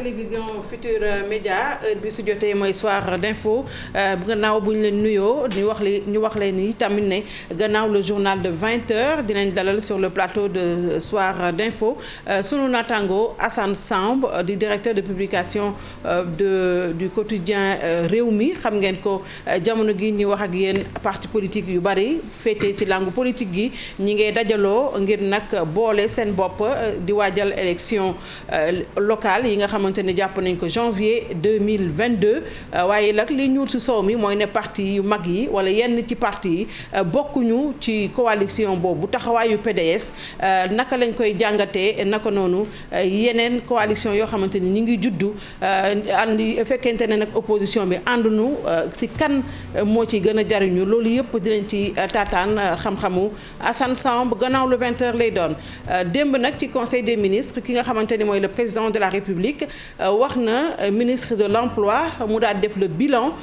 télévision Futurs Médias heure bi su jotee mooy soir d'info gannaaw bu ñu leen nuyoo ñu wax leen ni tamit ne gannaaw le journal de 20h dinañ dalal sur le plateau de soir d'info sunu naataango Assane Samb di directeur de publication du quotidien Rewmi xam ngeen ko jamono gi ñu wax ak yéen parti politique yu bari féete ci langue politique gi ñi ngay dajaloo ngir nag boole seen bopp di waajal élection locale yi nga xamante ne jàpp nañ ko janvier 2022 waaye nag li ñuul ci soow mi mooy ne parti yu mag yi wala yenn ci parti yi bokkuñu ci coalition boobu taxawaayu PDS naka lañ koy jàngatee naka noonu yeneen coalition yoo xamante ni ñi ngi juddu andi fekkente ne nag opposition bi àndunu ci kan moo ci gën a jariñu loolu yëpp dinañ ci taataan xam-xamu Assane Samb gannaaw le 20h lay doon démb nag ci conseil des ministres ki nga xamante ni mooy le président de la République wax na ministre de l'emploi mu daal def le bilan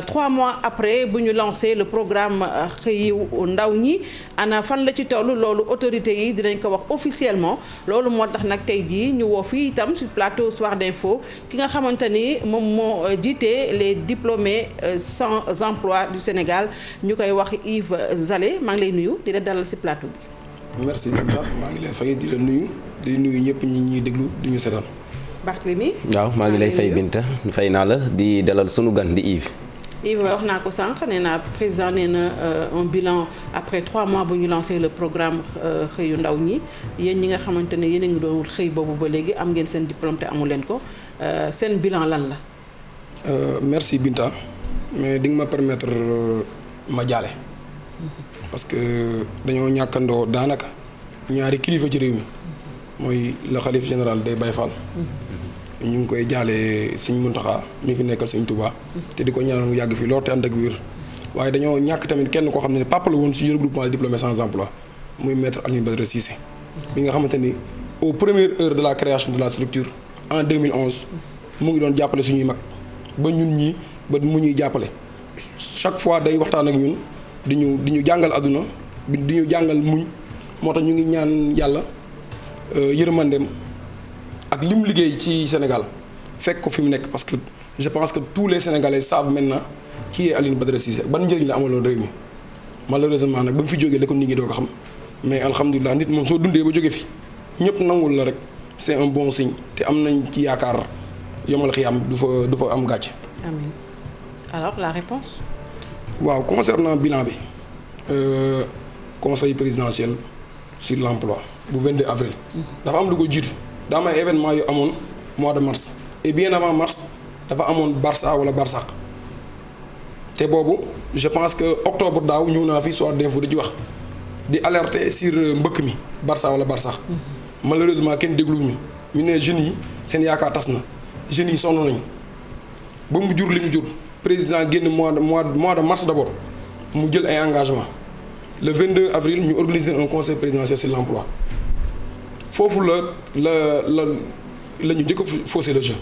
3 mois après bu ñu lancé le programme xëyu ndaw ñi ana fan la ci toll loolu autorités yi dinañ ko wax officiellement loolu moo tax nag tey jii ñu woo fii itam sur plateau soir d'info ki nga xamante ni moom moo jiite les diplômés sans emploi du Sénégal ñu koy wax Yves Zalé maa ngi lay nuyu di la dalal ci plateau bi. merci Binta maa ngi leen fay di la nuyu ñëpp ñi ñuy déglu di ñu seetaan. Barthélemy. waaw maa ngi lay fay Binta fay naa la di dalal sunu gan di Yves. Yves wax naa ko sànq nee naa président nee na un bilan après 3 mois bu ñu lancé le programme xëyu ndaw ñi yéen ñi nga xamante ne yéen a ngi doon wut xëy boobu ba léegi am ngeen seen diplôme te amu leen ko seen bilan lan la. merci Binta mais di nga ma permettre ma jaale. parce que dañoo ñàkkandoo daanaka ñaari kilifa ci réew mi mooy le xalif général day Baye Fall. ñu ngi koy jaale Sëñ Muntaxa mi fi nekkal Sëñ Touba. te di ko ñaanal mu yàgg fi lool te ànd ak wér. waaye dañoo ñàkk tamit kenn koo xam ne papa la woon si regroupement des diplômés sans emploi muy maître Alioune Badara Cissé. bi nga xamante ni aux premières heures de la création de la structure en 2011 mu ngi doon jàppale suñuy mag ba ñun ñii ba mu ñuy jàppale chaque fois day waxtaan ak ñun. di ñu jàngal àdduna di ñu jàngal muñ moo tax ñu ngi ñaan yàlla yërmandeem ak lim liggéey ci Sénégal fekk ko fi mu nekk parce que je pense que tous les Sénégalais savent maintenant qui est Alioune Badara Cissé ban njëriñ la amaloon réew mi malheureusement nag ba mu fi jógee la ko nit ñi doo ko xam mais alhamdulilah nit moom soo dundee ba jógee fi ñëpp nangul la rek c'est un bon signe te am nañ ci yaakaar yomal xiyaam du fa am gàcce. Amiin. Alors la réponse. waaw concernant bilan bi conseil présidentiel sur l'emploi bu 22 avril. dafa am lu ko jiitu daa am ay événements yu amoon mois de mars et bien avant mars dafa amoon Barça wala Barsaq te boobu je pense que octobre daaw ñëw naa fi soir d'info di ci wax di alerter sur mbëkk mi Barça wala Barsaq. malheureusement kenn dégluwuñu ñu ne jeunes yi seen yaakaar tas na jeunes yi sonn nañu ba mu jur li mu jur. président génn mois de mars d'abord mu jël ay engagement le 22 avril ñu organiser un conseil présidentiel sur l'emploi foofu la ñu njëkk a fausser le jeu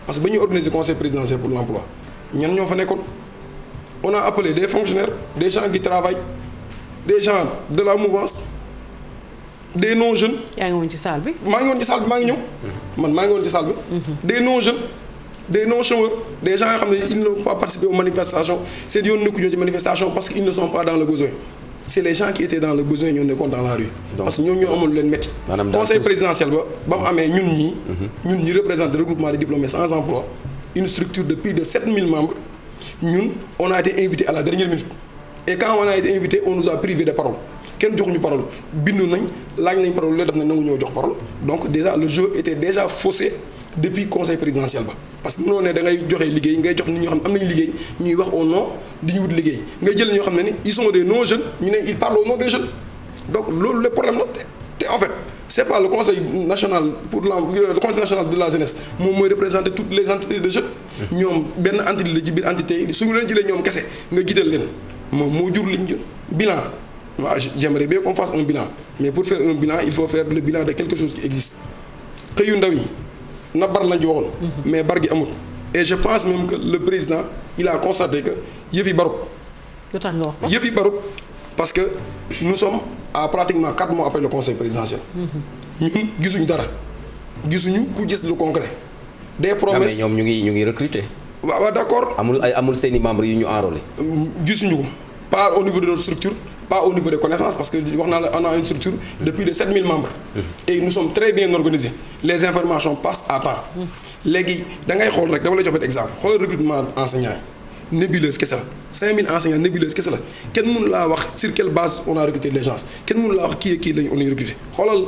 parce que ba ñuy organiser conseil présidentiel pour l'emploi ñan ñoo fa nekkoon on a appelé des fonctionnaires des gens qui travaillent des gens de la mouvance des non jeunes. yaa ngi woon ci salle bi. maa ngi woon ci salle bi maa ngi ñëw. man maa ngi woon ci salle bi. des non jeunes. des non-chômeurs des gens yoo xam ne ils n'ont pas participé aux manifestations seen yoon nekkuñu ci manifestation parce que ils ne sont pas dans le besoin c'est les gens qui étaient dans le besoin ñoo nekkoon dans la rue. parce que ñoom ñoo amul leen métti. conseil présidentiel ba mu amee ñun ñi représente le regroupement des diplômés sans emploi une structure de plus de 7000 membres ñun on a été invité à la dernière minute et quand on a été invité on nous a privé de parole kenn joxuñu parole bindu nañ laaj nañ parole léegi def nañ nangu ñoo jox parole donc déjà le jeu était déjà faussé depuis conseil présidentiel ba. parce que mënoo ne da ngay joxe liggéey ngay jox nit ñoo xam ne am nañu liggéey ñuy wax au nom di ñu wut liggéey nga jël ñoo xam ne ni ils sont des non jeunes ñu ne ils parlent au nom des jeunes donc loolu le problème la te en fait c'est pas le conseil national le conseil national de la jeunesse moom mooy représenter toutes les entités de jeunes. ñoom benn entité la ci biir entité yi su ñu leen jëlee ñoom kese nga jiital leen moom moo jur li ñu jël bilan waaw j'aimerais bien qu'on fasse un bilan mais pour faire un bilan il faut faire le bilan de quelque chose qui existe xëyu ndaw yi. na bar lañ ci waxoon mais bar gi amul et je pense même que le président il a constaté que yëf yi barut. lu tax nga wax ko yëf yi barut parce que nous sommes à pratiquement 4 mois après le conseil présidentiel. ñun gisuñu dara gisuñu ku gis lu concret des promesses ñoom ñu ngi recruter. waaw d'accord. amul seeni membres yu ñu enrôlé. gisuñu ko pas au niveau de notre structure pas au niveau des connaissances parce que wax naa la on a une structure de plus de 7000 membres. et nous sommes très bien organisés les informations passent à temps. léegi da ngay xool rek dama lay jox benn exemple xoolal recrutement enseignants yi nébuleuse kese la 5000 enseignants nébuleuse kese la kenn mënu laa wax sur quelle base on a recruté les gens kenn mënu laa wax kii lañu on a recruté xoolal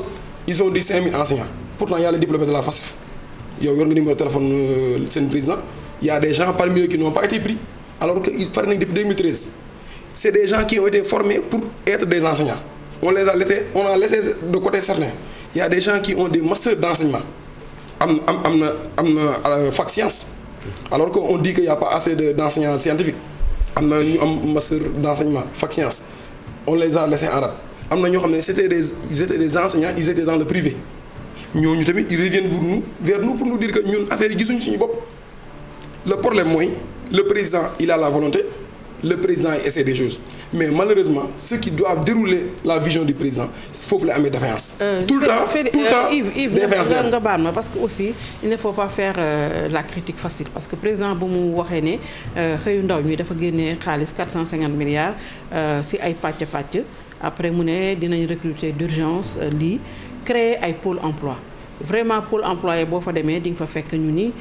ils ont dit 5000 enseignants pourtant y a les diplômés de la FACEF yow yor nga numéro téléphone seen président y a des gens parmi eux qui n'ont pas été pris alors que ils pare nañ depuis 2013 c'est des gens qui ont été formés pour être des enseignants on a laissé de côté certains il y a des gens qui ont des masters d'enseignement am na fac science alors que on dit que y a pas assez d'enseignants scientifiques am na ñu am master d'enseignement fac science on les a laissés en rade am na ñoo xam ne ils étaient des enseignants ils étaient dans le privé ñooñu tamit ils reviennent vers nous pour nous dire que ñun affaire yi gisuñu suñu bopp le problème mooy le président il a la volonté le président il essaie des choses mais malheureusement ceux qui doivent dérouler la vision du président foofu la amee défaillance. tout le temps défaillance nga baal ma parce que aussi il ne faut pas faire la critique facile parce que président bu mu waxee ne xëyu ndaw ñi dafa génnee xaalis 450 milliards si ay pàcc après mu ne dinañ recruter d'urgence lii créer ay pôle emploi vraiment pôle employé boo fa demee di nga fa fekk ñu ni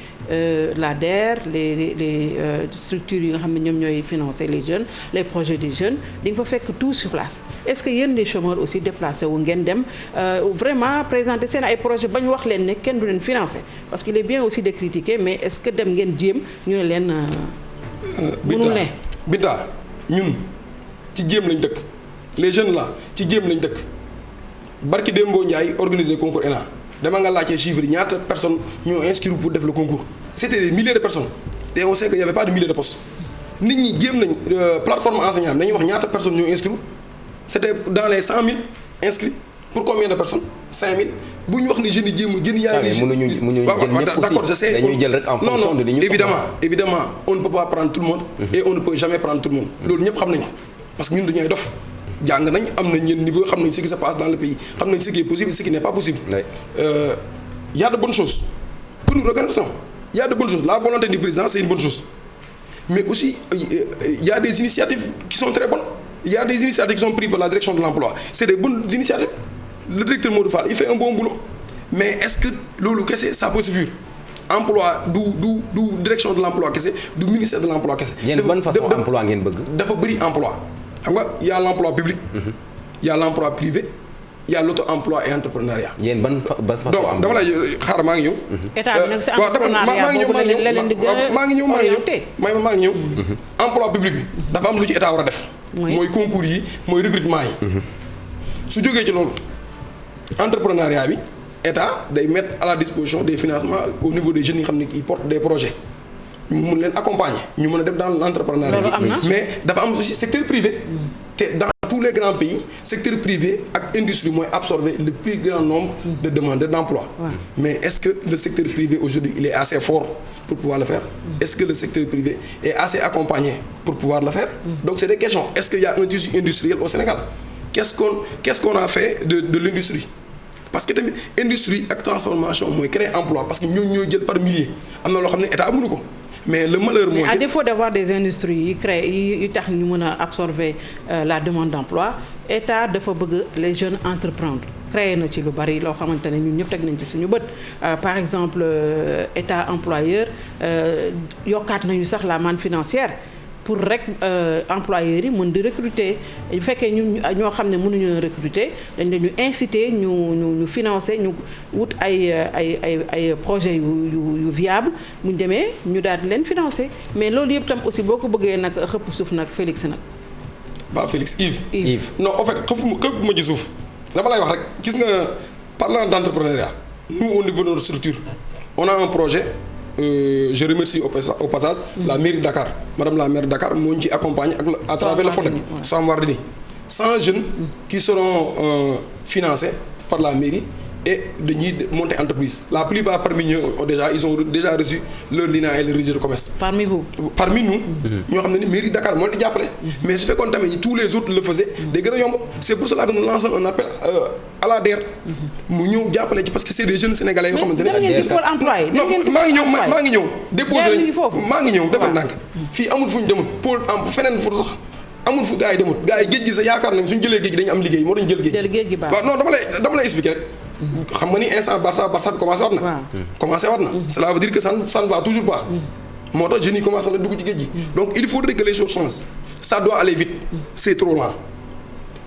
la DER les structures yi nga xam ne ñoom ñooy financer les jeunes les projets des jeunes di nga fa fekk tout sur place est-ce que yéen les chômeurs aussi déplacé wu ngeen dem vraiment présenter seen ay projets ba ñu wax leen ne kenn du leen financer parce qu'il est bien aussi de critiquer mais est-ce que dem ngeen jéem ñu ne leen mënul ne Binta ñun ci jéem lañ dëkk les jeunes là ci jéem lañ dëkk barki Dembo Ndiaye organiser concours ENA dama nga laajte chiffre ñaata personnes ñoo inscrire pour def le concours c'était des milliers de personnes et on sait que y avait pas de milliers de postes nit ñi jéem nañ plateforme enseignante dañuy wax ñaata personnes ñoo inscrire c'était dans les 100 000 inscrits pour combien de personnes 5 000 bu ñu wax ni jeunes yi jeunes yaa ngi. mënuñu d'accord je sais dañuy jël rek en fonction de li ñu évidemment on ne peut pas prendre tout le monde. Et on ne peut jamais prendre tout le monde. loolu ñëpp xam nañ ko parce que ñun dañuy dof. jàng nañ am nañ yenn niveau xam nañ ce qui se passe dans le pays xam nañ ce qui est possible et ce qui n'est pas possible. Y a de bonnes choses que nous reconnaissons y a de bonnes choses la volonté du président c'est une bonne chose mais aussi y a des initiatives qui sont très bonnes y a des initiatives qui sont prises par la direction de l'emploi c'est des bonnes initiatives le directeur Modou Fall il fait un bon boulot mais est-ce que loolu kese ça peut suffire emploi du direction de l'emploi kese du ministère de l'emploi kese. yéen ban façon emploi ngeen bëgg. dafa bëri emploi xam nga y a l'emploi public. y a l'emploi privé. y a l'auto-emploi et entrepreneuriat. yéen ban façon donc dama lay xaaral maa ngi ñëw. état bi nag si entrepreneuriat boobu la leen di gën a maa ngi ñëw. emploi public bi. dafa am lu ci état war a def. mooy concours yi mooy recrutement yi. su jógee ci loolu entrepreneuriat bi état day mettre à la disposition des financements au niveau des jeunes yi xam ne ils portent des projets. ñu mun leen accompagner ñu mën a dem dans l'entrepreneuriat mais dafa am aussi secteur privé. te dans tous les grands pays secteur privé ak industrie mooy absorber le plus grand nombre de demandeurs d'emploi. Mais est-ce que le secteur privé aujourd'hui il est assez fort pour pouvoir le faire? Est-ce que le secteur privé est assez accompagné pour pouvoir le faire? Donc c'est des questions. Est-ce qu'il y a un tissu industriel au Sénégal? Qu'est-ce qu'on a fait de l'industrie? Parce que tamit industrie ak transformation mooy créer emploi parce que ñooy jël par milliers am na loo xam ne état mënu ko. Mais le malheur mooy. À défaut d'avoir des industries yi créé yi tax ñu mën a absorber la demande d'emploi état dafa bëgg les jeunes entreprendre créé na ci lu bari loo xamante ne ñun ñëpp teg nañ ci suñu bët par exemple état employeur yokkaat nañu sax la manne financière pour rek employeurs yi mën di recruter bu fekkee ñun ñoo xam ne mënuñu recruter dañ leen ñu inciter ñu financer ñu wut ay projets yu viable bu ñu demee ñu daal di leen financer mais loolu yëpp tam aussi boo ko bëggee nag xëpp suuf nag Félix nag. ba Félix Yves. Non en fait xëpp ma ci suuf dama lay wax rek gis nga parlant d'entrepreneuriat nous au niveau de notre structure on a un projet. Je remercie au passage la mairie de Dakar madame la maire de Dakar moo ñu ci accompagner à travers le FODEC Soham Wardini 100 jeunes qui seront financés par la mairie et dañuy monter entreprise la plupart parmi ñi déjà ils ont déjà reçu leur LINA et le registre de commerce. Parmi nous. ñoo xam ne ni mairie Dakar moo leen di jàppale. mais su fekkoon tamit tous les autres le faisaient day gën a yomb c'est pour cela que nous lançons un appel à la DER. mu ñëw jàppale ci parce que c'est des jeunes sénégalais yoo xamante ne. mais ngeen ci pôle emploi yi. non maa ngi ñëw déposé maa ngi ñëw defal ndànk fii amul fu ñu demul pôle am feneen fu sax amul fu gars yi demul gars yi géej gi sax yaakaar nañ suñu jëlee géej gi dañu am liggéey moo dañu jël géej gi waaw non dama lay expliquer rek xam nga ni instant Barça bi commencé waat na cela veut dire que ça ne va toujours pas moo tax jeunes yi commencé na dugg ci géej gi donc il faudrait que les choses changent ça doit aller vite c'est trop lent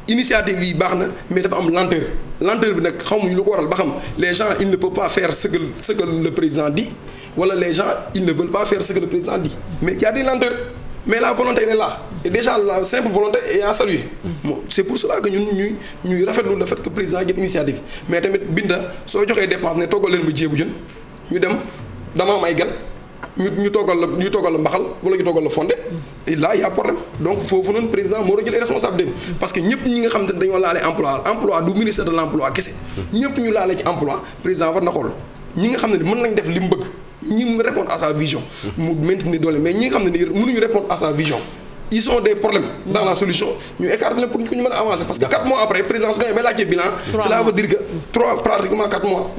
initiative yi baax na mais dafa am lenteur bi nag xamuñu lu ko waral ba xam les gens ils ne peuvent pas faire ce que le président dit wala les gens ils ne veulent pas faire ce que le président dit mais il y a des lenteurs mais la volonté elle est là et déjà la simple volonté est à saluer c'est pour cela que ñuy rafetlu le fait que président jël initiative mais tamit Binta soo joxee dépense ne toggal leen ba jéebu jën ñu dem dama am ay gan ñu toggal la mbaxal wala ñu toggal la fondé et là y a problème donc foofu noonu président moo war a jël responsable dem parce que ñëpp ñi nga xam te ne dañoo laale emploi du ministère de l'emploi kese ñëpp ñu laale ci emploi président war na xool ñi nga xam ne mën nañ def li mu bëgg ñi mu répondre à sa vision mu maintenir doole mais ñi nga xam ne ni mënuñu répondre à sa vision ils ont des problèmes dans la solution ñu écarter leen pour ñu mën a avancer parce que 4 mois après président su demee ba laajte bilan cela veut dire que pratiquement 4 mois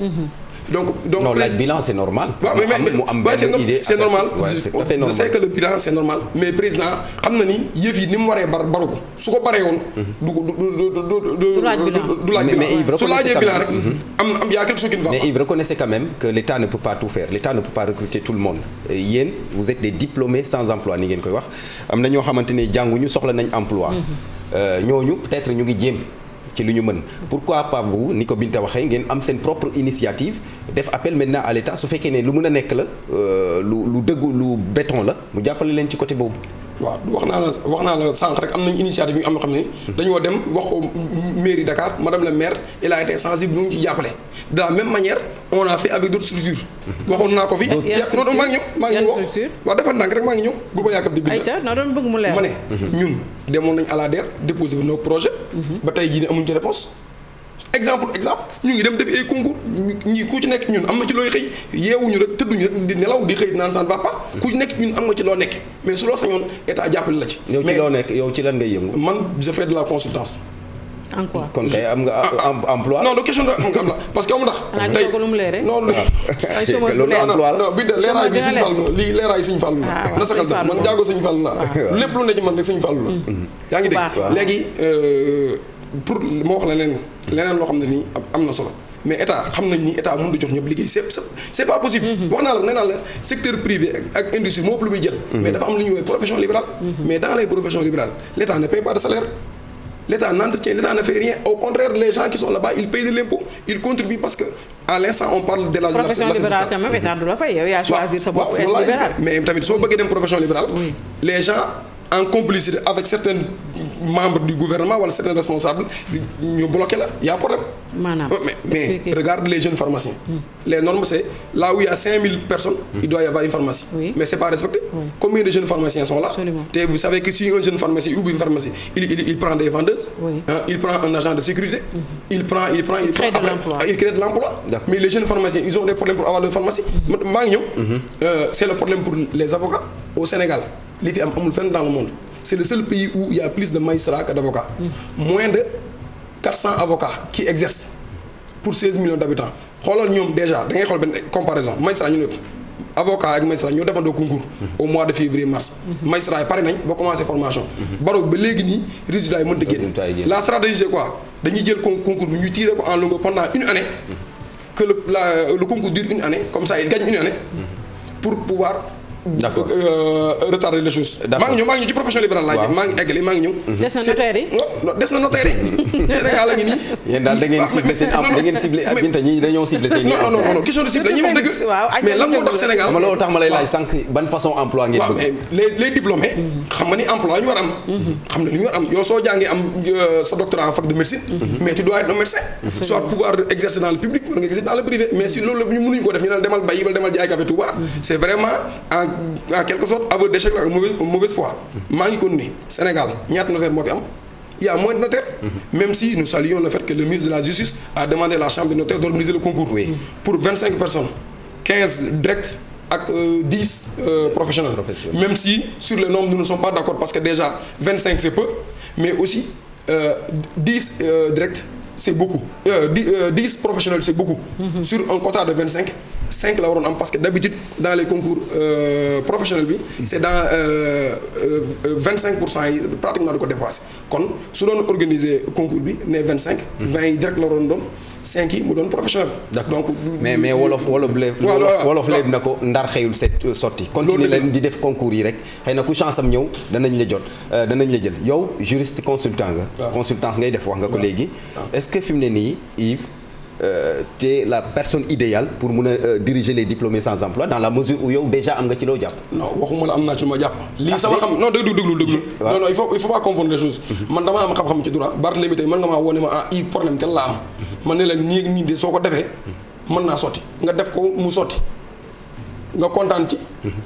donc non laaj bilan c'est normal. c'est normal je sais que le bilan c'est normal mais président xam na ni yëf yi ni mu waree baru ko su ko baree woon. du laaj bilan su laajee bilan rek. am y a quelque chose qui ne va pas. mais il reconnaissait quand même que l'État ne peut pas tout faire l'État ne peut pas recruter tout le monde yéen vous êtes des diplômés sans emploi ni ngeen koy wax am na ñoo xamante ne jànguñu soxla nañ emploi. ñooñu peut-être ñu ngi jéem. ci lu ñu mën pourquoi pas vous ni ko Binta waxee ngeen am seen propre initiative def appel maintenant à l'État su fekkee ne lu mën a nekk la lu dëggu lu béton la mu jàppale leen ci côté boobu. waaw wax naa la sànq rek am nañu initiative yu am xam ne dañoo dem wax ko mairie Dakar madame la maire elle a été sensible ñu ngi ci jàppale de la même manière on a fait avec d'autres structures waxoon naa ko fi non maa ngi ñëw waaw defal ndànk rek maa ngi ñëw bu ma yaakaar di bind ma ne ñun demoon nañ à la DER déposer nos projets ba tey jii ne amuñu ci réponse exemple ñu ngi dem def ay concours ñii ku ci nekk ñun am na ci looy xëy yeewuñu rek tëdduñu rek di nelaw di xëy naan ça ne va pas ku ci nekk ñun am nga ci loo nekk mais su loo sañoon état jàppale la ci. yow ci loo nekk yow ci lan ngay yëngu. man je fais de la consultance. en quoi kon kay am nga emploi. non de question de am la parce que am ndax. tey non non bi de leeraay bi Sëñ Fallu lii leeraay Sëñ Fallu la. na sakal da man jaago Sëñ Fallu la lépp lu ne ci man rek Sëñ Fallu la. yaa ngi dégg léegi pour moo wax la leneen loo xam ne nii am na solo mais état xam nañ ni état mënut a jox ñëpp liggéey c'est pas possible. wax naa la nee naa la secteur privé ak industrie moo ëpp lu muy jël. mais dafa am lu ñuy woowee profession libérale. mais dans les professions libérales l'état ne paye pas de salaire. L'État n'entretient, l'État ne fait rien. Au contraire, les gens qui sont là-bas, ils payent de l'impôt, ils contribuent parce que à l'instant on parle de la profession libérale quand même état du la fay yow yaa choisir sa bopp être libéral. Mais tamit soo bëggee dem profession libérale. Les gens en complicité avec certains membres du gouvernement wala certains responsables ñu bloqué la y a problème. maanaam mais regarde les jeunes pharmaciens. Les normes c'est là où il y a 5000 personnes. Il doit y avoir une pharmacie. Mais c'est pas respecté. Combien de jeunes pharmaciens sont là? Et vous savez que si un jeune pharmacien ouvre une pharmacie, il prend des vendeuses. Il prend un agent de sécurité. Il crée de l'emploi. Mais les jeunes pharmaciens ils ont des problèmes pour avoir leur pharmacie. maa ngi ñëw. C'est le problème pour les avocats au Sénégal. li fi amul fenn dans le monde c'est le seul pays où il y a plus de magistrats que d'avocats. Moins de 400 avocats qui exercent pour 16 millions d'habitants xoolal ñoom déjà da ngay xool benn comparaison magistrat ñu lépp avocat ak magistrat ñoo defandoo concours au mois de février mars. magistrat yi pare nañ ba commencer formation. barreau ba léegi nii résultat yi mënta génn. La stratégie c'est quoi dañuy jël concours bi ñu tirer ko en longueur pendant une année que le concours dure une année comme ça il gagne une année pour pouvoir. D'accord. Retarder les choses. maa ngi ñëw ci profession libérale laa maa ngi eggali maa ngi ñëw. des na notaire yi. des na notaire yi. Sénégal la ngi nii. yéen daal da ngeen ciblé seen am da ngeen ciblé ak Binta ñi dañoo ciblé seen. non question de cible dañuy wax dëgg. mais lan moo tax Sénégal. xam loolu tax ma lay laaj sànq ban façon emploi ngeen bëgg. mais les diplômés. xam nga ni emploi ñu war am. xam ne lu ñu war am yow soo jàngee am sa doctorat en fac de médecine. mais tu dois être un médecin. soit pouvoir exercer dans le public wala nga exercer dans le privé mais si loolu ñu mënuñu ko def ñu ne demal bay wala demal jaay café Touba c'est vraiment en quelque sorte aveu d'échec la mauvaise foi maa ngi continuer Sénégal ñaata notaire moo fi am il y a moins de notaires. Même si nous saluons le fait que le ministre de la Justice a demandé à la Chambre des notaires d'organiser le concours. Pour 25 personnes, 15 directs ak 10 professionnels. Même si sur le nombre nous ne sommes pas d'accord parce que déjà 25 c'est peu, mais aussi 10 directs c'est beaucoup. 10 professionnels c'est beaucoup. Sur un quota de 25, 5 la waroon am parce que d'habitude dans les concours professionnels bi c'est dans 25% yi pratiquement du ko dépassé kon su doon organiser concours bi ne 25. 20 yi direct la waroon doon 5 yi mu doon professionnel. donc mais wolof léegi na ko ndar xëyul sotti. continuer leen di def concours yi rek xëy na ku chance am ñëw danañ la jël yow juriste consultant nga. consultance ngay def wax nga ko léegi. est-ce que fi mu ne nii Yves t'es la personne idéale pour mun a diriger les diplômés sans emploi dans la mesure où yow déjà am nga ci loo jàpp. non waxuma la am naa ci lu ma jàpp. lii sama xam non déglu. non il faut pas confondre les choses. man dama am xam-xam ci droit Barthélémy tey mën nga maa wone ma Yves problème tel la am. man ne la nii de soo ko defee mën naa sotti nga def ko mu sotti nga kontaan ci.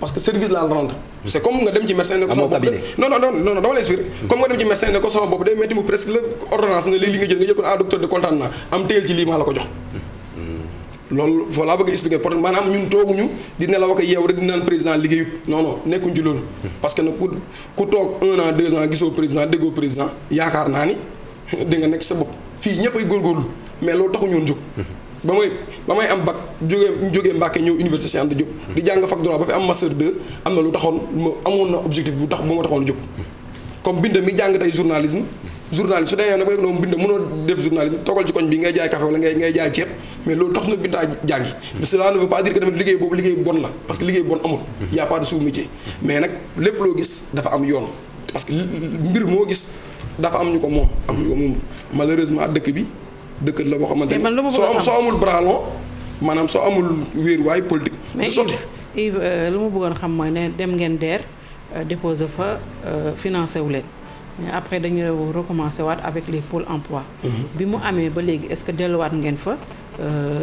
parce que service laa la rendre. c'est comme nga dem ci médecin ne ko sama bopp non dama lay expliquer. comme nga dem ci médecin ne ko sama bopp day metti mu presque la ordonnance ne léegi li nga jël ko docteur de kontaan naa am téyel ci lii maa la ko jox. loolu foo laa bëgg a expliquer pour maanaam ñun tooguñu di nelaw ak yeew rek di naan président liggéeyut non nekkuñ ci loolu. parce que nag ku toog 1 an 2 ans gisoo président déggoo président yaakaar naa ni di nga nekk sa bopp fii ñëpp ay góorgóorlu mais loolu taxu ñoon jóg. ba may am bac jógee Mbàkke ñëw université Cheikh Anta Diop di jàng fac droit ba fi am master 2 am na lu taxoon amoon na objectif bu ma taxoon jóg comme bind mi jàng tey journalisme su dee yow nag rek noonu bind mënoo def journalisme toogal ci koñ bi ngay jaay café wala ngay jaay ceeb mais loolu tax na bindaa jàngi mais cela ne veut pas dire que tamit liggéey boobu liggéey bon la parce que liggéey bon amul y a pas de sous-métier mais nag lépp loo gis dafa am yoon parce que mbir moo gis dafa am ñu ko moom ak ñu ko moom malheureusement dëkk la boo xamante ne soo amul bras long maanaam soo amul wéeruwaay politique. du sotti mais Yves lu ma bëggoon xam mooy ne dem ngeen DER déposer fa financé wu leen mais après dañu recommencer waat avec les pôles emploi. bi mu amee ba léegi est-ce que delluwaat ngeen fa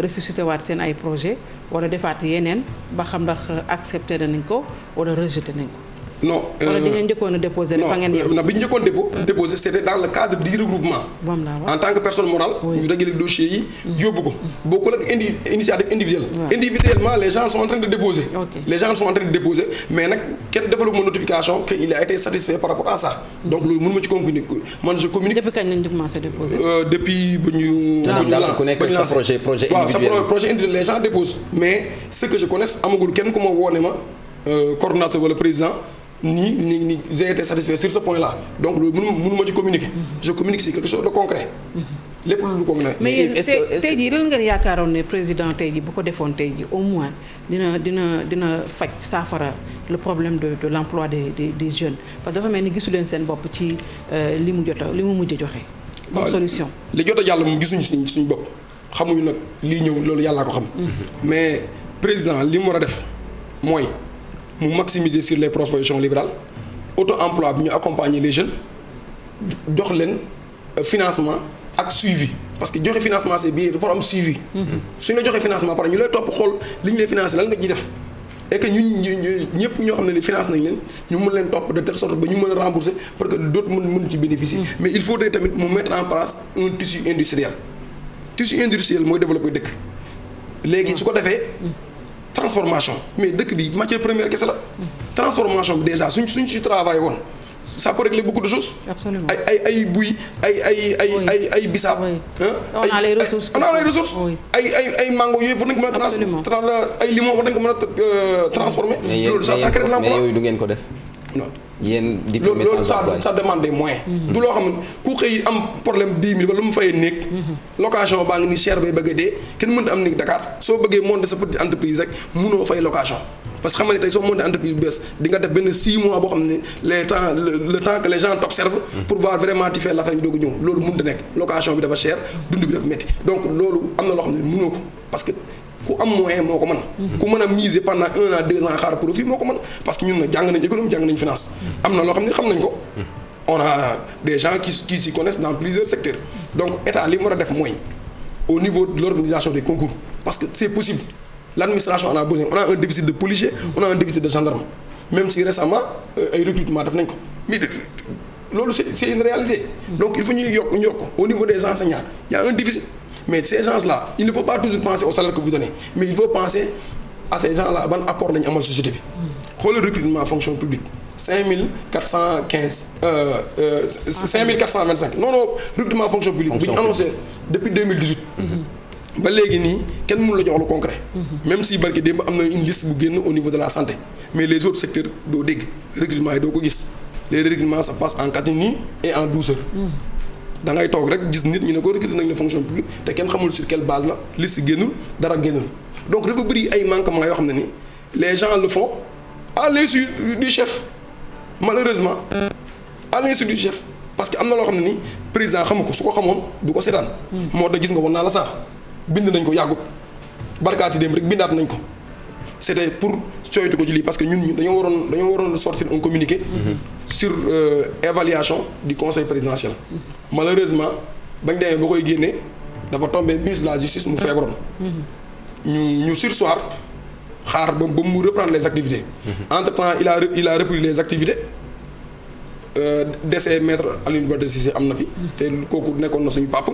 ressusciter waat seen ay projet wala defaat yeneen ba xam ndax accepté nañ ko wala rejeté nañ ko. non wala di ngeen njëkkoon a déposé fa ngeen yem. non bi ñu njëkkoon déposé c'était dans le cadre du regroupement. En tant que personne morale. ñu régler dossier yi. yóbbu ko bokkul ak initiative individuelle. Individuellement les gens sont en train de déposer. Les gens sont en train de déposer mais nag kenn développe ma notification que il a été satisfait par rapport à ça. donc loolu mënu ma ci communiquer man je communique. depuis kañ lañ commencé déposer. depuis ba ñu. ku nekk sa projet individuel. waaw sa projet individuel les gens déposent mais ce que je connais amagul kenn ku ma woone ma coordonnateur wala président. ni j'ai été satisfait sur ce point là donc loolu mënu ma ci communiquer. je communique sur quelque chose de concret. lépp lu concret. mais yéen tey jii lan ngeen yaakaaroon ne président tey jii bu ko defoon tey jii au moins dina faj saafara le problème de l'emploi des jeunes parce que dafa mel ni gisu leen seen bopp ci li mu mujj a joxe. comme solution. li jot a jàll moom gisuñu suñu bopp xamuñu nag lii ñëw loolu yàllaa ko xam. mais président li mu war a def mooy. mu maximiser sur les professions libérales auto-emploi bi ñu accompagner les jeunes jox leen financement ak suivi parce que joxe financement c'est bien dafa am suivi. suñu la joxee financement par ñu lay topp xool li ñu lay financer lan nga ciy def et que ñun ñëpp ñoo xam ne ni finance nañ leen ñu mën leen topp de telle sorte ba ñu mën a rembourser pour que d'autres mën ci bénéficier. mais il faudrait tamit mu mettre en place un tissu industriel. tissu industriel mooy développer dëkk léegi su ko defee. transformation mais dëkk bi matière première kese la. transformation bi déjà suñ ci travail woon ça peut régler beaucoup de choses. absolument ay buy ay bisaab. on a les ressources. ay mango yooyu war nañ ko mën a ay limon war nañ ko mën a transformer. loolu ça crée de l'emploi mais yooyu du ngeen ko def. non yéen diplômé sans emploi loolu ça demande des moyens. du loo xam ne ku xëy am problème 10 000 wala lu mu fayee néeg. location baa ngi ni cher bay bëgg a dee kenn mënta am néeg Dakar soo bëggee monter sa petite entreprise rek mënoo fay location. parce que xam nga ne tey soo monter entreprise bu bees di nga def benn 6 mois boo xam ne le temps que les gens t'observent pour voir vraiment tu fais l'affaire ñu doog a ñëw loolu mënut a nekk location bi dafa cher dund bi dafa métti donc loolu am na loo xam ne mënoo ko parce que. ku am moyen moo ko mën ku mën a miser pendant 1 an 2 ans xaar profit moo ko mën parce que ñun nag jàng nañ économie jàng nañ finance am na loo xam ne xam nañ ko on a des gens qui s'y connaissent dans plusieurs secteurs donc état li mu war a def mooy au niveau de l'organisation des concours parce que c'est possible l'administration en a besoin on a un déficit de policiers on a un déficit de gendarmes même si récemment ay recrutement def nañ ko mais loolu c'est une réalité. Donc il faut ñuy yokk au niveau des enseignants il y a un déficit mais ces gens-là il ne faut pas toujours penser au salaire que vous donnez mais il faut penser à ces gens-là ban apport lañu amal société bi. xoolal recrutement fonction publique 5415 5425 non recrutement fonction publique bu ñu annoncé depuis 2018. ba léegi nii kenn mënu la jox lu concret. même si barki démb am na une liste bu génn au niveau de la santé mais les autres secteurs doo dégg recrutement yi doo ko gis les recrutements ça passe en catimini et en douceur. da ngay toog rek gis nit ñu ne ko recruter nañ la fonction publique te kenn xamul sur quelle base la liste génnul dara génnul donc dafa bëri ay manquements yoo xam ne ni les gens le font à l'insu du chef malheureusement à l'insu du chef parce que am na loo xam ne ni président xamu ko su ko xamoon du ko seetaan. moo tax gis nga woon naa la sax. bind nañ ko yàggut barkaati dem rek bindaat nañ ko c'était pour coytu ko ci lii parce que ñun dañoo waroon sortir un communiqué sur évaluation du conseil présidentiel malheureusement bañ demee ba koy génnee dafa tombé ministre de la justice mu feebaroon ñu surseoir xaar ba mu reprendre les activités entre temps il a repris les activités décès maître Alioune Badara Cissé am na fi. te kooku nekkoon na suñu papa.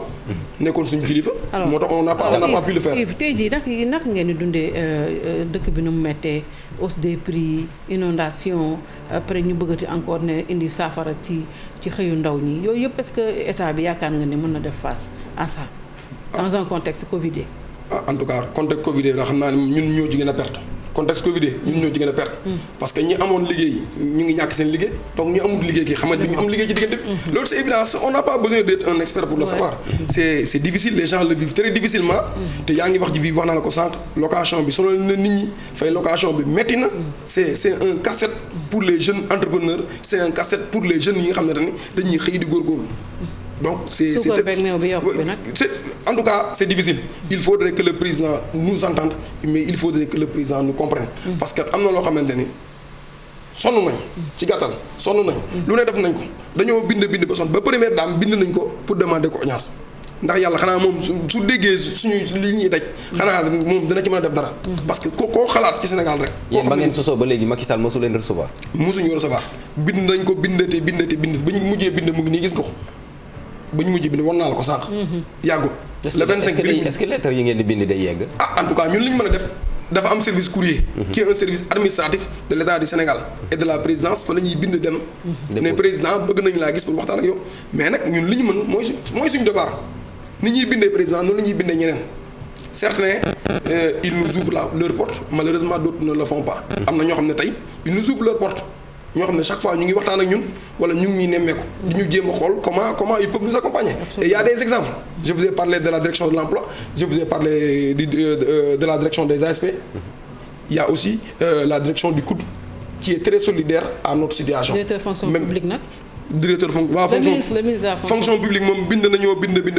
nekkoon suñu kilifa. moo tax on n'a pas pu le faire. tey jii naka ngeen di dundee dëkk bi nu mu méttee hausse des prix inondation après ñu bëggati encore ne indi saafara ci xëyu ndaw ñi yooyu yëpp est-ce que état bi yaakaar nga ne mën na def face à ça dans un contexte Covid. En tout cas contexte Covid la xam naa ne ñun ñoo ci gën a perte. contexte Covid ñun ñoo ci gën a perte. parce que ñi amoon liggéey ñu ngi ñàkk seen liggéey donc ñu amul liggéey kii xamante ñu am liggéey ci diggante bi. loolu c'est évident on n'a pas besoin d'être un expert pour le savoir. c'est difficile les gens le vivent très difficilement. te yaa ngi wax ji wax naa la ko sànq location bi sonal na nit ñi fay location bi métti na. c'est un casse-tête pour les jeunes entrepreneurs c'est un casse-tête pour les jeunes yi nga xam ne dañuy xëy di góorgóorlu. donc c'est en tout cas c'est difficile il faudrait que le président nous entende mais il faudrait que le président nous comprenne parce que am na loo xamante ni sonn nañ ci gàttal sonn nañ lu ne def nañ ko dañoo bind ba sonn ba première dame bind nañ ko pour demander ko audience ndax yàlla xanaa moom su déggee suñu li ñuy daj xanaa moom dina ci mën a def dara parce que koo xalaat ci Sénégal rek yéen ba ngeen sosoo ba léegi Macky Sall mosu leen recevoir mosuñu recevoir bind nañ ko bindate ba ñu mujjee bind mu ngi nii gis nga ko ba ñu mujj bind war naa la ko sànq. yàggut. le 25 bi est-ce que lettre yi ngeen di bind day yegg. En tout cas ñun li ñu mën a def dafa am service courrier. qui est un service administratif de l'État du Sénégal et de la présidence fa la ñuy bind dem. ne président bëgg nañ laa gis pour waxtaan ak yow. mais nag ñun li ñu mën mooy suñu devoir ni ñuy bindee président noonu la ñuy bindee ñeneen certains ils nous ouvrent leur porte malheureusement d'autres ne le font pas. am na ñoo xam ne tey ils nous ouvrent leur porte. ñoo xam ne chaque fois ñu ngi waxtaan ak ñun wala ñu ngi ñuy nemmeeku. di ñu jéem a xool comment ils peuvent nous accompagner. et il y a des exemples. je vous ai parlé de la direction de l'emploi je vous ai parlé de la direction des ASP. il y a aussi la direction du COUD qui est très solidaire à notre situation. directeur fonction publique nag. directeur fonction publique moom bind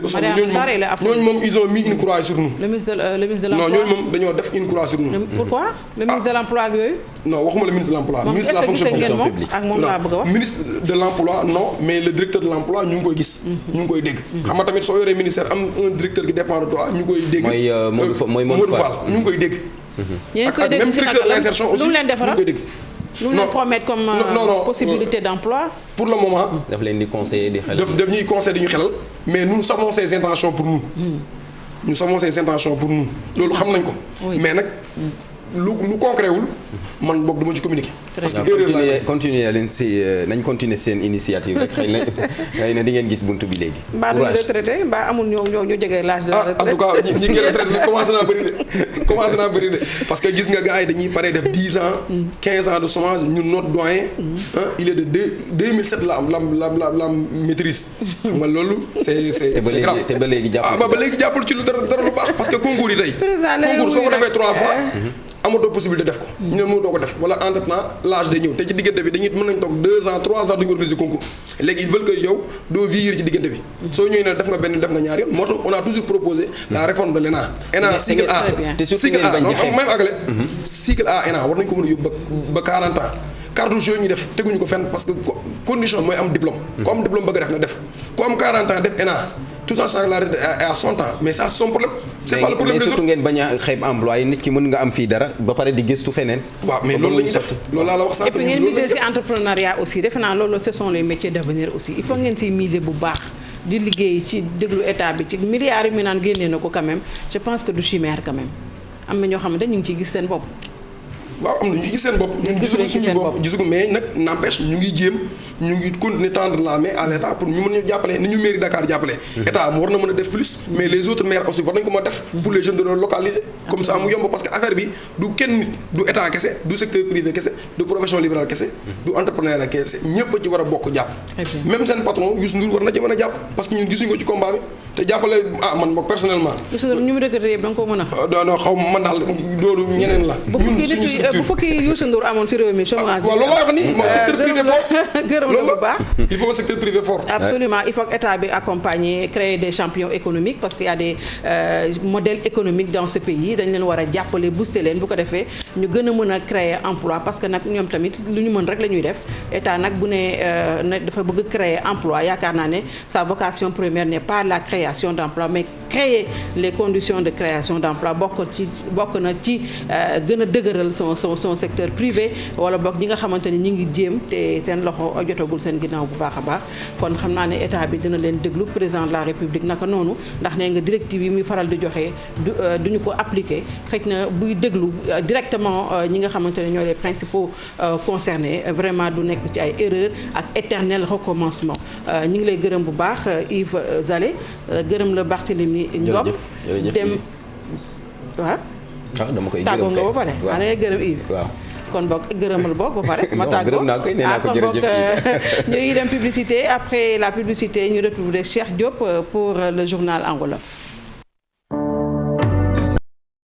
ba sonn ñooñu moom ils ont mis une croix sur nous. le ministre de l'emploi non ñooñu moom dañoo def une croix sur nous. pourquoi le ministre de l'emploi ak yooyu. non waxuma le ministre de l'emploi. ministre de la fonction publique ak moom laa bëgg a wax. ministre de l'emploi non mais le directeur de l'emploi ñu ngi koy gis. ñu ngi koy dégg. xam nga tamit soo yoree ministère am un directeur qui dépend de toi ñu koy dégg. mooy Modou Fall ñu ngi koy dégg. ak même directeur de l'insertion aussi ñu ngi koy dégg. lu mu leen promettre comme possibilité d'emploi. pour le moment. daf leen di conseiller di xelal. daf ñuy conseiller di ñu xelal mais nous savons ses intentions pour nous. nous savons ses intentions pour nous loolu xam nañ ko. mais nag lu concret wul man boog dama ci communiquer. parce que continuer leen si nañ continuer seen initiative rek xëy na di ngeen gis buntu bi léegi. mbaa duñu retraité mbaa amul ñu jege l'âge de la retraite. en tout cas ñi ngi retraité commencé naa bëri de parce que gis nga gars yi dañuy pare def 10 ans 15 ans de chômage ñun notre doyen il est de 2007 la am maîtrise xam nga loolu c'est grave te ba léegi jàppul ci lu dara lu baax parce que concours yi tey concours soo ko defee 3 fois amatoo possibilité def ko ñu ne mënutoo ko def wala entre temps l'âge day ñëw te ci diggante bi dañuy mën nañ toog 2 ans 3 ans duñu organiser concours léegi ils veulent que yow doo vieillir ci diggante bi soo ñëwee ne def nga benn def nga ñaar yoon moo tax on a toujours proposé la réforme de l'ENA cycle A même agale cycle A ENA war nañ ko mën a yóbbu ba 40 ans cartouche yooyu ñuy def teguñu ko fenn parce que condition mooy am diplôme ku am diplôme bëgg a def na def ku am 40 ans def ENA tout en sachant la retraite à 60 ans mais ça c'est son problème c'est pas le problème mais des surtout autres. ngeen bañ a xeeb emploi yi nit ki mën nga am fii dara ba pare di gëstu feneen. waaw mais loolu la ñuy def loolu laa la wax. et puis ngeen miser ci entrepreneuriat aussi defe naa loolu ce sont les métiers d'avenir aussi il faut ngeen ciy miser bu baax di liggéey ci déglu état bi ci milliards yi mu naan génnee na ko quand même je pense que du chimère quand même am na ñoo xamante ñu ngi ciy gis seen bopp. waaw am na ñu gis seen bopp ñun gisuñu suñu bopp gisuñu mais nag n'empêche ñu ngi jéem ñu ngi continuer tendre la main à l'état pour ñu mën ñu jàppale ni ñu mairie Dakar jàppale état mu war na mën a def plus mais les autres maires aussi war nañu ko mën a def pour les jeunes de leur localité comme ça mu yomb parce que affaire bi du kenn nit du état kese du secteur privé kese du profession libérale kese du entrepreneur kese ñëpp ci war a bokk jàpp même seen patron Youssou Ndour war na ci mën a jàpp parce que ñun gisuñu ko ci combat bi te jàppale man boog personnellement Youssou Ndour ñu mu recruté yëpp da nga ko mën a non xaw man daal loolu ñeneen la bu fukki Youssou Ndour amoon ci réew mi chômage waaw loolu laa wax nii moom secteur privé fort gërëm la bu baax il faut un secteur privé fort absolument il faut que état bi accompagner créer des champions économiques parce que y a des modèles économiques dans ce pays dañ leen war a jàppale booster leen bu ko defee ñu gën a mën a créer emploi parce que nag ñoom tamit lu ñu mën rek la ñuy def état nag bu ne dafa bëgg créer emploi yaakaar naa ne sa vocation première n'est pas la création d'emploi mais créer les conditions de création d'emploi bokk na ci gën a dëgëral son secteur privé wala bokk ñi nga xamante ni ñi ngi jéem te seen loxo jotagul seen ginnaaw bu baax a baax kon xam naa ne état bi dina leen déglu président de la république naka noonu ndax nee nga directive yi muy faral di joxe duñu ko appliquer xëy na buy déglu directement ñi nga xamante ne ñooy les principaux concernés vraiment du nekk ci ay erreurs ak éternel recommencement ñi ngi lay gërëm bu baax Yves Zale gërëm la Barthélémy Ngom dem waaw dama koy tàggoo nga ba pare da ngay gërëm Yves waaw kon boog gërëmal boog ba pare ma tàggoo gërëm naa koy nee naa ko jërëjëf ñu ngi dem publicité après la publicité ñu retrouver Cheikh Diop pour le journal en wolof.